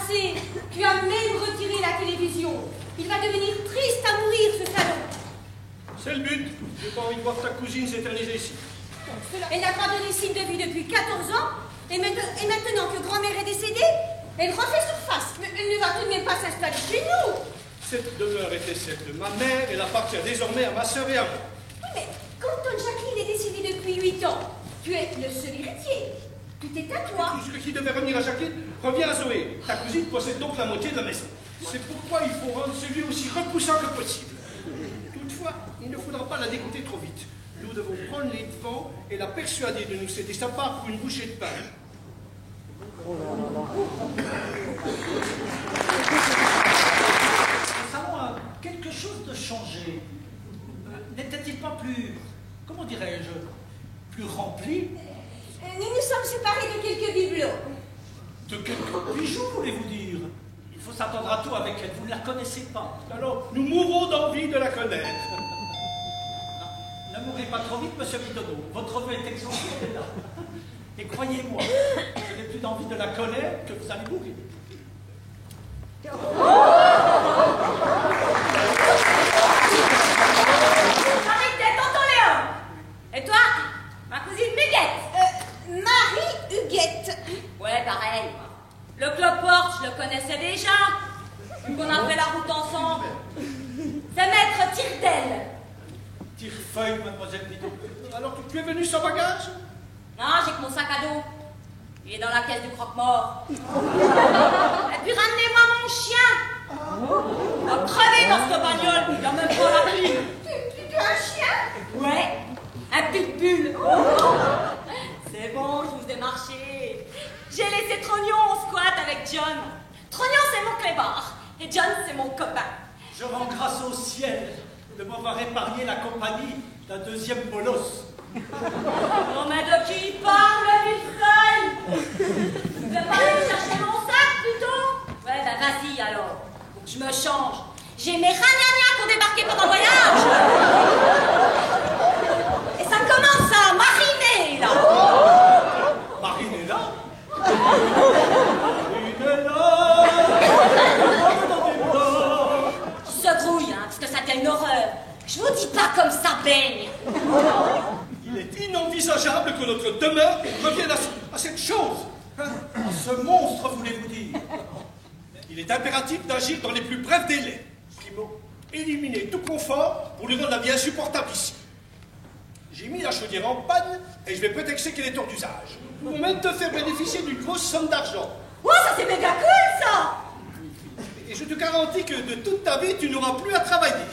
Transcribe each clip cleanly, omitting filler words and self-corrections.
assez. Tu as même retiré la télévision. Il va devenir triste à mourir, ce salon. C'est le but. J'ai pas envie de voir ta cousine s'éterniser ici. Elle n'a pas donné signe de vie depuis 14 ans. Et maintenant que grand-mère est décédée, elle refait surface. Mais elle ne va tout de même pas s'installer chez nous. Cette demeure était celle de ma mère. Elle appartient désormais à ma sœur et à moi. Oui, mais quand Tante Jacqueline est décédée depuis 8 ans, tu es le seul héritier. Tout est à toi. Tout ce qui devait revenir à Jacqueline revient à Zoé. Ta cousine possède donc la moitié de la maison. C'est pourquoi il faut rendre celui aussi repoussant que possible. Toutefois, il ne faudra pas la dégoûter trop vite. Nous devons prendre les devants et la persuader de nous céder sa part pour une bouchée de pain. Au salon a quelque chose de changé. N'était-il pas plus, comment dirais-je, plus rempli? Nous nous sommes séparés de quelques bibelots. De quelques bijoux, voulez-vous dire? Il faut s'attendre à tout avec elle, vous ne la connaissez pas. Alors, nous mourrons d'envie de la connaître. Ne mourrez pas trop vite, monsieur Bidonneau. Votre vœu est exemplaire là. Et croyez-moi, je n'ai plus d'envie de la connaître que vous allez mourir. Arrêtez, tonton Léon. Et toi, ma cousine Huguette. Marie Huguette. Ouais, pareil. Le cloporte, je le connaissais déjà. Vu qu'on a fait la route ensemble. C'est maître Tire-Telle. Tire-feuille, mademoiselle Bidon. Alors, tu es venu sans bagage? Non, j'ai que mon sac à dos. Il est dans la caisse du croque-mort. Et puis ramenez-moi mon chien. Il a crevé dans cette bagnole. Il a même pas la clé. Tu as un chien? Ouais, un pitbull. C'est bon, je vous ai marché. J'ai laissé Trognon au squat avec John. Trognon, c'est mon clébard. Et John, c'est mon copain. Je rends grâce au ciel de m'avoir épargné la compagnie d'un deuxième molosse. Non, mais de qui il parle, Villefeuille? Tu veux pas aller chercher mon sac, plutôt? Ouais, ben vas-y, alors. Faut que je me change. J'ai mes ragnagnas qui ont débarqué pendant le voyage. Et ça commence à mariner, là. Marine est là. Tu se grouilles, hein, parce que ça devient une horreur. Je vous dis pas comme ça baigne. Il est inenvisageable que notre demeure revienne à cette chose. À ce monstre, voulez-vous dire? Il est impératif d'agir dans les plus brefs délais. Primo, éliminer tout confort pour lui rendre la vie insupportable ici. J'ai mis la chaudière en panne et je vais prétexter qu'elle est hors d'usage. Pour même te faire bénéficier d'une grosse somme d'argent. Oh, ça c'est méga cool, ça. Et je te garantis que de toute ta vie, tu n'auras plus à travailler.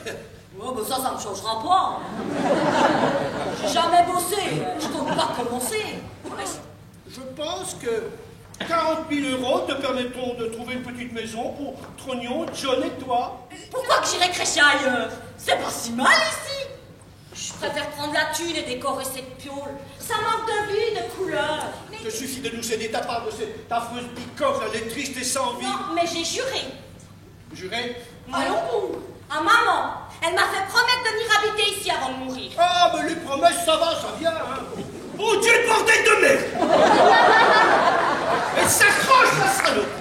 Oh, mais ça me changera pas. J'ai jamais bossé. Je compte pas commencer. Je pense que 40 000 € te permettront de trouver une petite maison pour Trognon, John et toi. Pourquoi que j'irais crêcher ailleurs? C'est pas si mal ici. Je préfère prendre la thune et décorer cette piole. Ça manque de vie, de couleur. Il te suffit de nous céder ta part de cette affreuse bicoque, elle est triste et sans vie. Non, mais j'ai juré. Juré? Allons-nous. À maman. Elle m'a fait promettre de venir habiter ici avant de mourir. Ah, mais les promesses, ça va, ça vient, hein. Oh Dieu, bordel de merde! Elle s'accroche, la salope!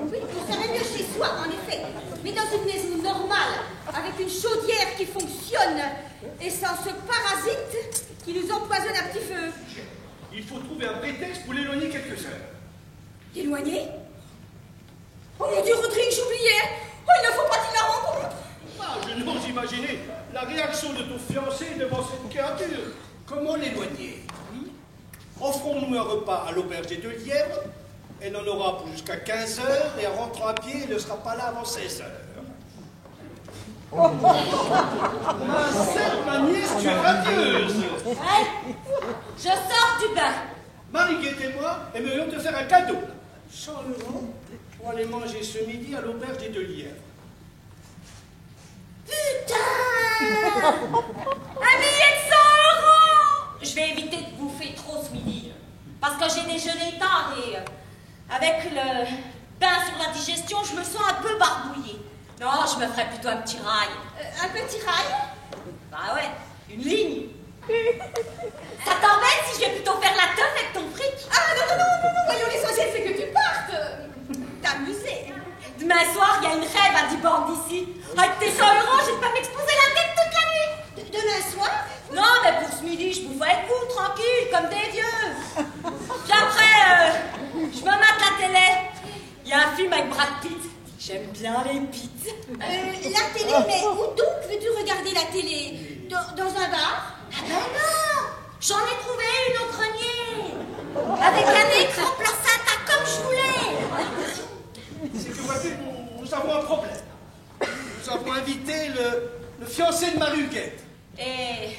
Oui, on serait mieux chez soi, en effet. Mais dans une maison normale, avec une chaudière qui fonctionne, et sans ce parasite qui nous empoisonne un petit feu. Il faut trouver un prétexte pour l'éloigner quelques heures. L'éloigner? Oh mon Dieu, Rodrigue, j'oubliais. Oh, il ne faut pas qu'il la rencontre. Ah, je n'ose imaginer la réaction de ton fiancé devant cette créature. Comment l'éloigner? Offrons-nous un repas à l'auberge des Deux Lièvres. Elle en aura pour jusqu'à 15 heures et en rentrant à pied, elle ne sera pas là avant 16 heures. Ma sœur, ma nièce, tu es radieuse. Ouais, je sors du bain. Marie-Guette et moi aimerions te faire un cadeau. 100 € pour aller manger ce midi à l'auberge des Deux Lièvres. Putain! Un billet de 100 €! Je vais éviter de bouffer trop ce midi. Parce que j'ai déjeuné tard et avec le pain sur la digestion, je me sens un peu barbouillée. Non, je me ferais plutôt un petit rail. Un petit rail? Bah ouais, une ligne. Ça t'embête si je vais plutôt faire la teuf avec ton fric? Ah non, voyons l'essentiel c'est que tu partes. comme des vieux. Puis après, je me mate la télé. Il y a un film avec Brad Pitt. J'aime bien les Pitts. La télé, mais où donc veux-tu regarder la télé? Dans un bar? Ah ben non! J'en ai trouvé une au grenier. Avec un écran placenta comme je voulais. C'est que voici, nous avons un problème. Nous avons invité le fiancé de Marie-Huguette. Et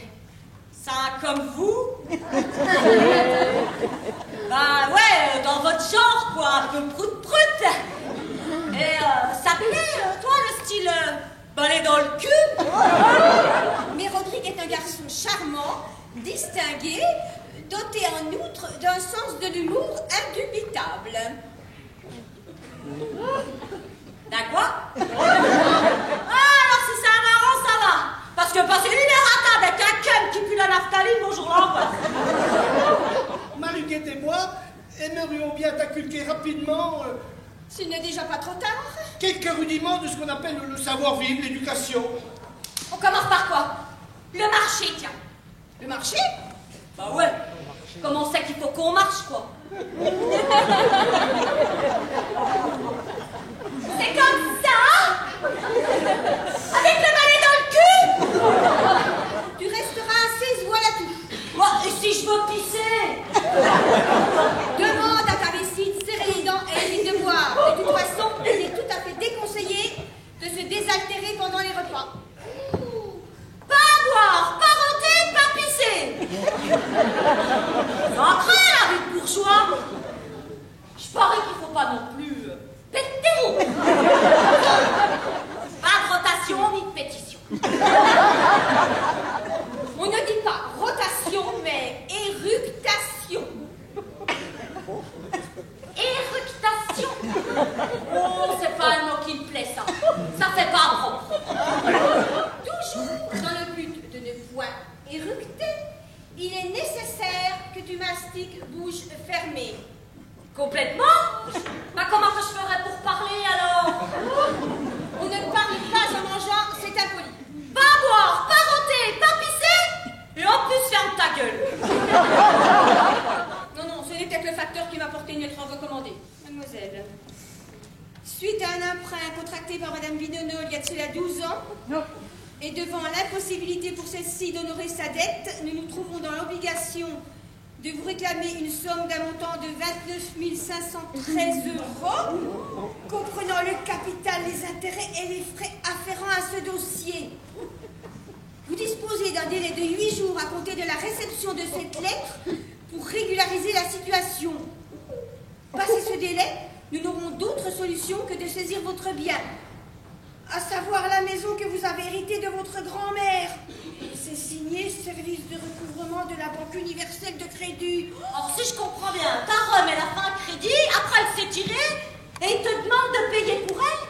ça comme vous? Bah ouais, dans votre genre, quoi, un peu prout-prout. Et ça plaît, toi, le style balai dans le cul? Mais Rodrigue est un garçon charmant, distingué, doté en outre d'un sens de l'humour indubitable. D'accord? Ah, alors si c'est un marrant, ça va. Parce que passer 1 heure à table avec un cum qui pue la naphtaline, bonjour l'angoisse. Marie-Huguette et moi aimerions bien t'inculquer rapidement S'il n'est déjà pas trop tard. quelques rudiments de ce qu'on appelle le savoir-vivre, l'éducation. On commence par quoi? Le marché, tiens. Le marché? Bah ouais. Comment c'est qu'il faut qu'on marche, quoi? C'est comme ça? Avec le balai dans le cul? Tu resteras assise, voilà tout. Moi, et si je veux pisser? Demande à ta vessie de serrer les dents et évite de boire. De toute façon, il est tout à fait déconseillé de se désaltérer pendant les repas. Pas boire, pas rôter, pas pisser. Ça craint la vie de bourgeois. Je parie qu'il faut pas non plus péter. Pas de rotation ni de pétition. On ne dit pas rotation, mais éructation. Éructation. Oh, c'est pas un mot qui me plaît, ça. Ça fait pas propre. Toujours dans le but de ne point éructer, il est nécessaire que tu mastiques bouche fermée. Complètement? Bah comment que je ferais pour parler alors? On ne parle pas en mangeant, c'est impoli. Pas boire, pas rôter, pas pisser, et en plus ferme ta gueule. Non, ce n'est peut-être le facteur qui m'a porté une lettre recommandée. Mademoiselle, suite à un emprunt contracté par Madame Vinono il y a de cela 12 ans, et devant l'impossibilité pour celle-ci d'honorer sa dette, nous nous trouvons dans l'obligation de vous réclamer une somme d'un montant de 29 513 €, comprenant le capital, les intérêts et les frais afférents à ce dossier. Vous disposez d'un délai de 8 jours à compter de la réception de cette lettre pour régulariser la situation. Passé ce délai, nous n'aurons d'autre solution que de saisir votre bien, à savoir la maison que vous avez héritée de votre grand-mère. C'est signé Service de recouvrement de la Banque universelle de crédit. Alors si je comprends bien, ta Rome elle a fait un crédit, après elle s'est tirée, et il te demande de payer pour elle?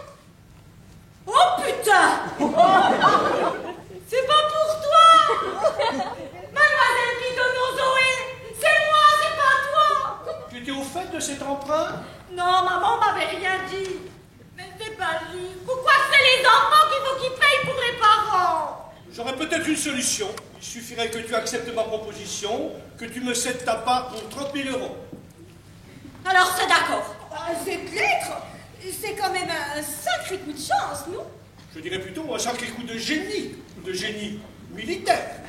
Oh putain! C'est pas pour toi! Mademoiselle Pitonneau Zoé, c'est moi, c'est pas toi! Tu étais au fait de cet emprunt? Non, maman m'avait rien dit. Mais c'est pas juste. Pourquoi c'est les enfants qu'il faut qu'ils payent pour les parents? J'aurais peut-être une solution. Il suffirait que tu acceptes ma proposition, que tu me cèdes ta part pour 30 000 €. Alors c'est d'accord. Cette lettre, c'est quand même un sacré coup de chance, non? Je dirais plutôt un sacré coup de génie militaire.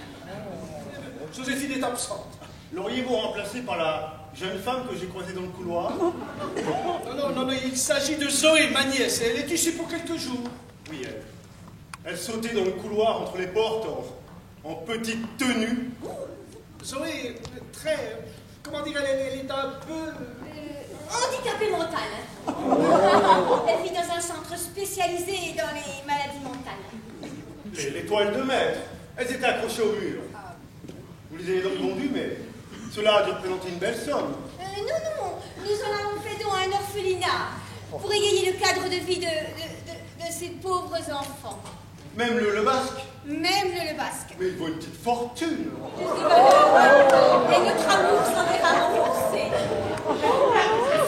Joséphine est absente. L'auriez-vous remplacé par la jeune femme que j'ai croisée dans le couloir? Non, mais il s'agit de Zoé, ma nièce, et elle est ici pour quelques jours. Oui, elle sautait dans le couloir entre les portes en petite tenue. Zoé, très... Comment dire, elle est un peu... Handicapée mentale. Elle vit dans un centre spécialisé dans les maladies mentales. Les toiles de maître, elles étaient accrochées au mur. Vous les avez donc vendues, mais cela a dû représenter une belle somme. Non, nous en avons fait don à un orphelinat pour égayer le cadre de vie de ces pauvres enfants. Même le basque. Même le basque. Mais il vaut une petite fortune. Et notre amour s'en verra renforcé.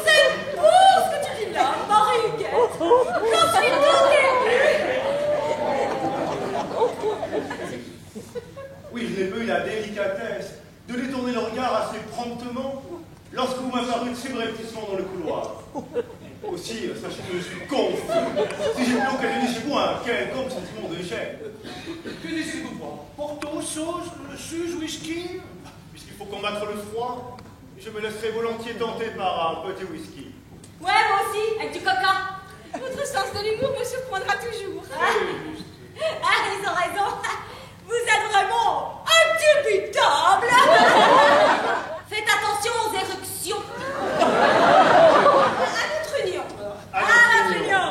C'est beau ce que tu dis là, Marie-Huguette. J'en suis tout émue. Oui, je n'ai pas eu la délicatesse de détourner le regard assez promptement lorsque vous m'apparûtes subrepticement dans le couloir. Aussi, sachez que je suis confus. Si j'ai pu occasionner chez vous un quelconque sentiment d'échec. Que désirez-vous boire? Porto, sauce, suze, whisky? Puisqu'il faut combattre le froid, je me laisserai volontiers tenter par un petit whisky. Ouais, moi aussi, avec du coca. Votre sens de l'humour me surprendra toujours. Ah, ils ont raison. Vous êtes vraiment indubitable. Faites attention aux éruptions. À notre union. À notre union.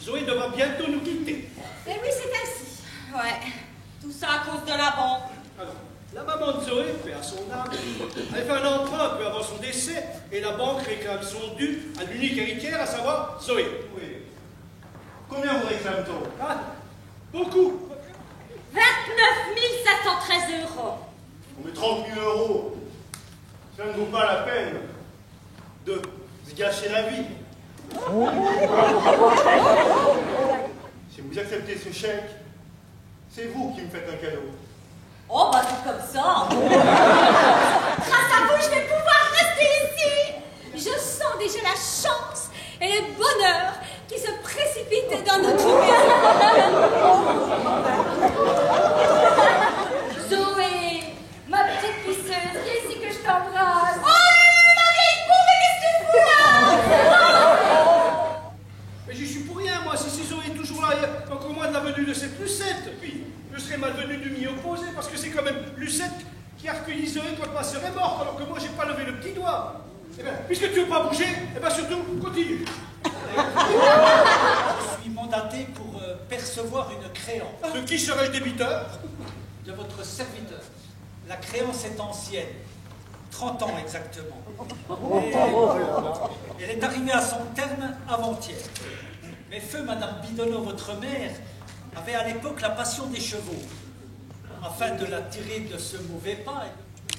Zoé devra bientôt nous quitter. Eh oui, c'est ainsi. Ouais, tout ça à cause de la banque. Alors, la maman de Zoé, paix à son âme, avait fait un emprunt un peu avant son décès et la banque réclame son dû à l'unique héritière, à savoir Zoé. Oui. Combien vous réclame-t-on? Ah, beaucoup. 29 713 €. On met 30 000 €. Ça ne vaut pas la peine de se gâcher la vie. Si vous acceptez ce chèque, c'est vous qui me faites un cadeau. Oh, bah c'est comme ça. Grâce à vous, je vais pouvoir rester ici. Je sens déjà la chance et le bonheur qui se précipitent dans notre maison. Zoé, ma petite pisseuse, viens ici que je t'embrasse. Oh, ma vieille pauvre, mais qu'est-ce que tu fous là? Mais j'y suis pour rien, moi. Si Zoé est toujours là, il y a encore moins de la venue de cette Lucette. Puis, je serais malvenu de m'y opposer, parce que c'est quand même Lucette qui a recueilli Zoé quand ma sœur est morte, alors que moi, j'ai pas levé le petit doigt. Eh bien, puisque tu veux pas bouger, eh bien, surtout, continue. Je suis mandaté pour percevoir une créance De qui serais-je débiteur? de votre serviteur. La créance est ancienne, 30 ans exactement. Et elle est arrivée à son terme avant-hier. Mais feu Madame Bidonneau, votre mère, avait à l'époque la passion des chevaux. Afin de la tirer de ce mauvais pas,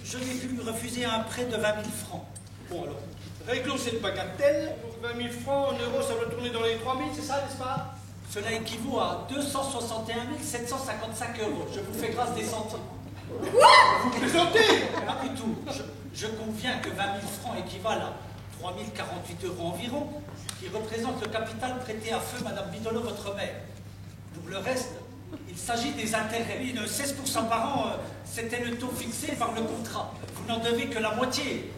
je n'ai pu lui refuser un prêt de 20 000 francs. Bon, alors, réglons cette bagatelle. Pour 20 000 francs, en euros, ça doit tourner dans les 3 000, c'est ça, n'est-ce pas? Cela équivaut à 261 755 €. Je vous fais grâce des centimes. Vous plaisantez? Pas du tout. Je conviens que 20 000 francs équivalent à 3 048 € environ, qui représente le capital prêté à feu Madame Bidonneau, votre mère. Pour le reste, il s'agit des intérêts. Oui, de 16% par an, c'était le taux fixé par le contrat. Vous n'en devez que la moitié.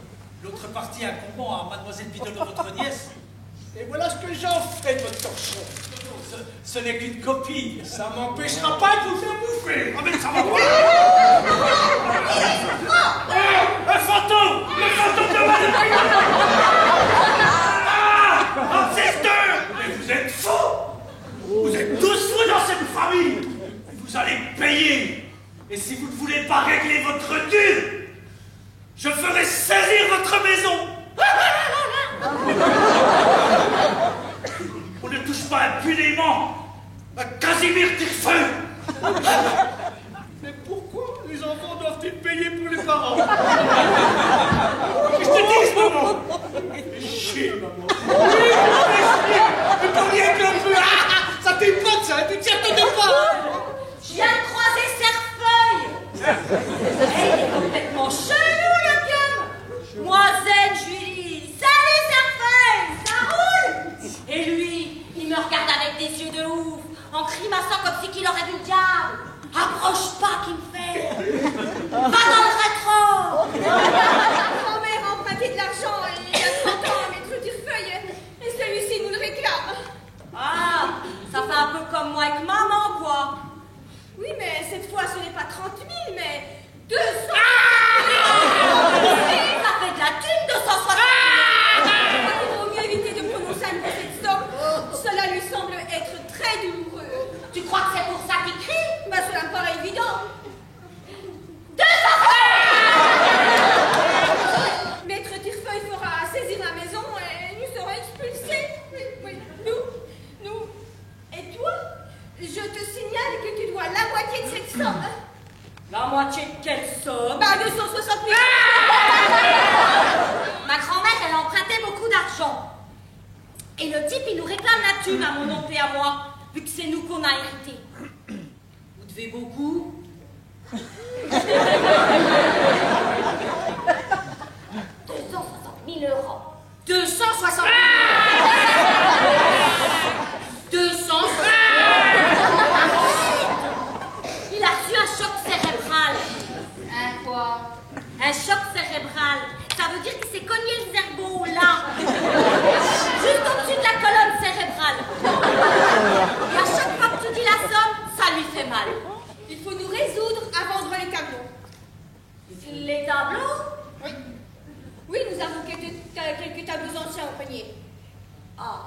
L'autre partie incombant à Mademoiselle Bidonneau, votre nièce. Et voilà ce que j'en fais de votre torchon. Ce n'est qu'une copie. Ça m'empêchera pas de vous faire bouffer. Ah, mais ça va pas. Un fantôme! Le fantôme de Madame! Ah! Ancesteur! Mais vous êtes fous! Vous êtes tous fous dans cette famille! Vous allez payer! Et si vous ne voulez pas régler votre dû, je ferai saisir votre maison! On ne touche pas impunément à Casimir Tirefeu! Mais pourquoi les enfants doivent-ils payer pour les parents? Que je te dise, maman! Fais chier, maman. Mais pas rien que le peu! Ça t'épote, ça, tu t'y attendais pas. Je viens de croiser Cerfeuil. Il est complètement chelou, le gamin. Moi, zen, je lui dis salut Cerfeuil, ça roule. Et lui, il me regarde avec des yeux de ouf, en grimaçant comme si qu'il aurait vu le diable. Approche pas, qu'il me fait. Va dans le rétro. Grand-mère a emprunté de l'argent il y a 30 ans à Maître Tirefeuille, et celui-ci nous le réclame. Ah, ça fait un peu comme moi avec maman, quoi. Oui, mais cette fois, ce n'est pas 30 000, mais 200 Ça fait de la thune, 260 Il vaut mieux éviter de prononcer un peu cette somme. Cela lui semble être très douloureux. Tu crois que c'est pour ça qu'il crie? Bah, cela me paraît évident. Maître Tirefeuille fera saisir la maison et nous serons expulsés. Oui, oui. Nous. Et toi, je te signale que tu dois la moitié de cette somme. La moitié de quelle somme? Bah, 260 000. Ma grand-mère, elle a emprunté beaucoup d'argent. Et le type, il nous réclame la thune à mon oncle et à moi. vu que c'est nous qu'on a hérité. Vous devez beaucoup. 260 000 euros. 260 000 260 Il a reçu un choc cérébral. Un quoi? Un choc cérébral. Ça veut dire qu'il s'est cogné le cerveau là. Juste au-dessus de la colonne cérébrale. Et à chaque fois que tu dis la somme, ça lui fait mal. Il faut nous résoudre à vendre les tableaux. Les tableaux? Oui. Oui, nous avons quelques tableaux anciens au poignet. Ah,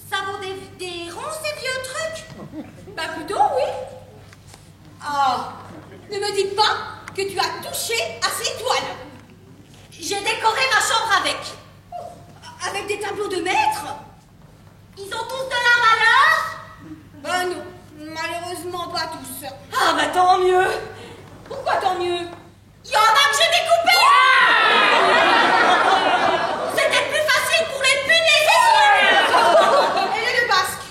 ça vaut des ronds ces vieux trucs? Bah plutôt, oui. Ah, ne me dites pas que tu as touché à ces toiles. J'ai décoré ma chambre avec. Avec des tableaux de maître? Ils ont tous de la valeur? Ben non, malheureusement pas tous. Ah bah tant mieux. Pourquoi tant mieux? Il y en a que j'ai découpés. C'était plus facile pour les punir, c'est sûr. Et le basque?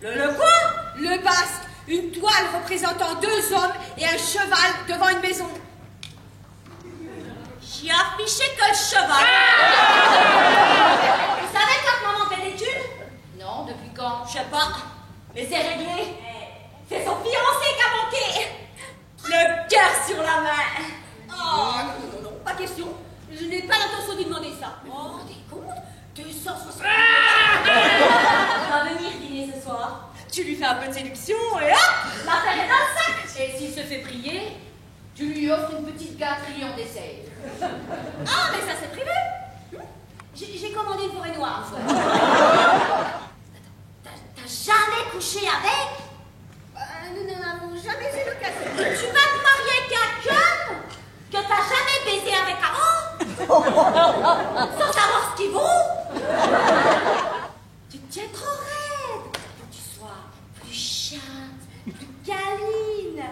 Le quoi? Le basque, une toile représentant 2 hommes et un cheval devant une maison. J'y ai affiché que le cheval. Vous savez quand maman fait d'études? Non, depuis quand? Je sais pas, mais c'est réglé. C'est son fiancé qui a manqué. Le cœur sur la main. Oh, non, pas question. Je n'ai pas l'intention de lui demander ça. Oh, des comptes 260 000. On va venir dîner ce soir. Tu lui fais un peu de séduction et hop, L'affaire est dans le sac. et s'il se fait prier, tu lui offres une petite gâterie en dessert. Ah, mais ça c'est privé. J'ai commandé une forêt noire. T'as jamais couché avec? Nous n'en avons jamais eu l'occasion. Tu vas te marier avec quelqu'un que t'as jamais baisé avec avant? Sans savoir ce qu'il vaut? Tu te tiens trop raide. Faut que tu sois plus chatte, plus câline.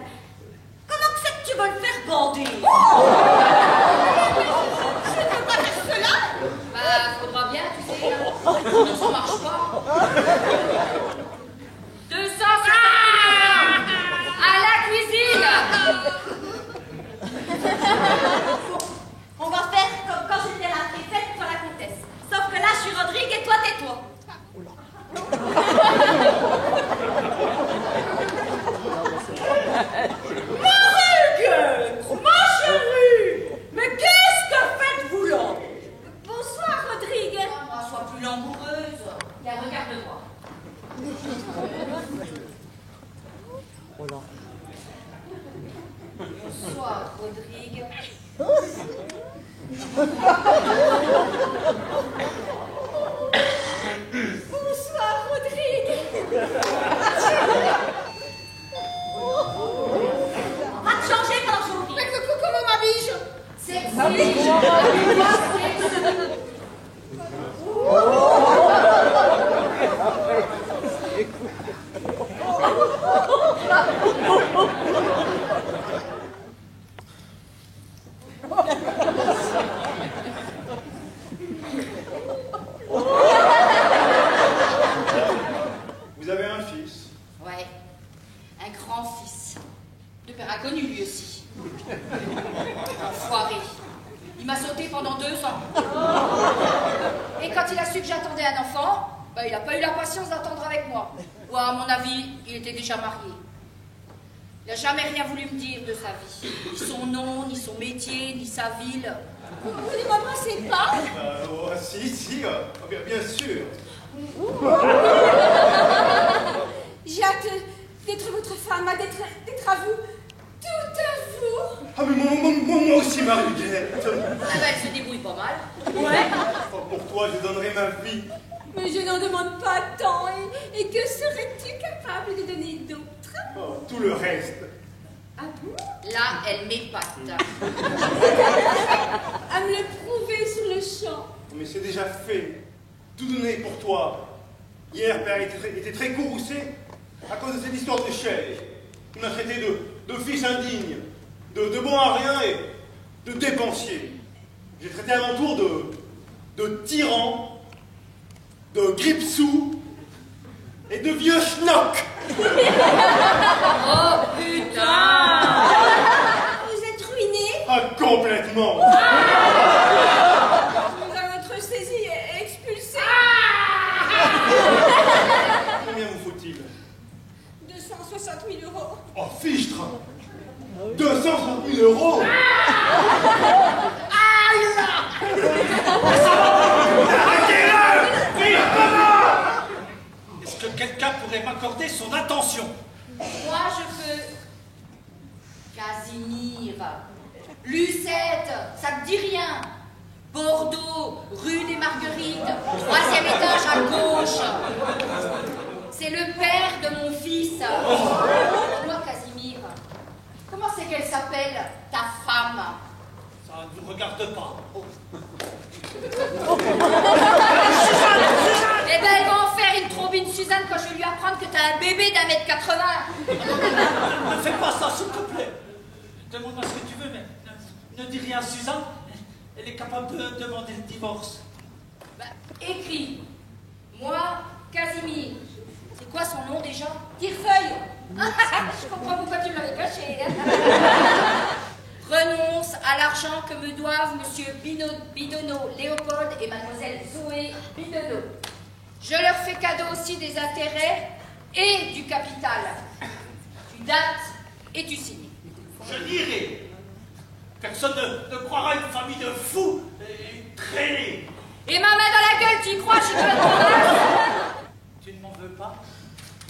Comment que c'est que tu veux le faire bander? Je ne peux pas faire cela. Bah, faudra bien, tu sais. Sinon, ça marche pas. 260 à la cuisine. On va faire comme quand j'étais la préfète pour la comtesse. Sauf que là, je suis Rodrigue et toi, tais-toi. Rodrigue, ma chérie, mais qu'est-ce que faites-vous là? Bonsoir, Rodrigue. Sois plus langoureuse. Viens, regarde-moi. Bonsoir, Rodrigue. Bonsoir, Rodrigue. On va te changer pendant que je Mais comment m'habille-je? Sexy. Vous avez un fils. Ouais, un grand-fils. De père inconnu, lui aussi. Enfoiré. Il m'a sauté pendant 2 ans. Et quand il a su que j'attendais un enfant, bah, il n'a pas eu la patience d'attendre avec moi. Ou à mon avis, il était déjà marié. Il n'a jamais rien voulu me dire de sa vie. Ni son nom, ni son métier, ni sa ville. Vous ne m'embrassez pas? Oh, si, bien sûr. J'ai hâte d'être votre femme, d'être à vous. Tout à vous. Ah, mais moi aussi, Marie-Guerre. Ah ben, elle se débrouille pas mal. Ouais. Pour toi, je donnerai ma vie. Mais je n'en demande pas tant. Et que serais-tu capable de donner d'autre? Oh, tout le reste. Ah bon? Là, elle m'épate. À me le prouver sur le champ. Mais c'est déjà fait. Tout donner pour toi. Hier, père était très courroucé à cause de cette histoire de chèvre. Il m'a traité de fils indigne, de bon à rien et de dépensier. J'ai traité à mon tour de tyran, de gripsou, et de vieux schnocks. Oh putain! Vous êtes ruiné. Ah, complètement. Nous allons être saisis et expulsés. Combien vous faut-il? 260 000 euros. Oh, fichtre! 260 000 euros! Est-ce que quelqu'un pourrait m'accorder son attention? Moi, je peux. Casimir. Lucette, ça te dit rien? Bordeaux, rue des Marguerites, 3e étage à gauche. C'est le père de mon fils. Dis-moi, Casimir, comment c'est qu'elle s'appelle, ta femme? Ça ne vous regarde pas. Eh ben, elle va en faire une trombine, Suzanne, quand je vais lui apprendre que t'as un bébé d'1,80 m. Ne fais pas ça, s'il te plaît. Demande-moi ce que tu veux, mais ne dis rien à Suzanne. Elle est capable de demander le divorce. Bah, écris. Moi, Casimir. C'est quoi son nom déjà? Tirefeuille. Je comprends pourquoi tu me l'avais caché. Renonce à l'argent que me doivent monsieur Bidonneau, Léopold et mademoiselle Zoé Bidonneau. Je leur fais cadeau aussi des intérêts et du capital. Tu dates et tu signes. Je dirai. Personne ne croira une famille de fous et traînés. Et ma main dans la gueule, tu y crois? Je suis dans le Tu ne m'en veux pas?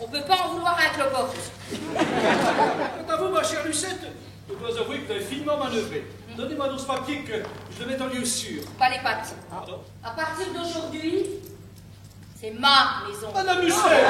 On peut pas en vouloir un cloporte. Quant à vous, ma chère Lucette, je dois avouer que vous avez finement manœuvré. Donnez-moi donc ce papier que je le mette en lieu sûr. Pas les pattes. Pardon? À partir d'aujourd'hui, c'est ma maison. Madame Lucette!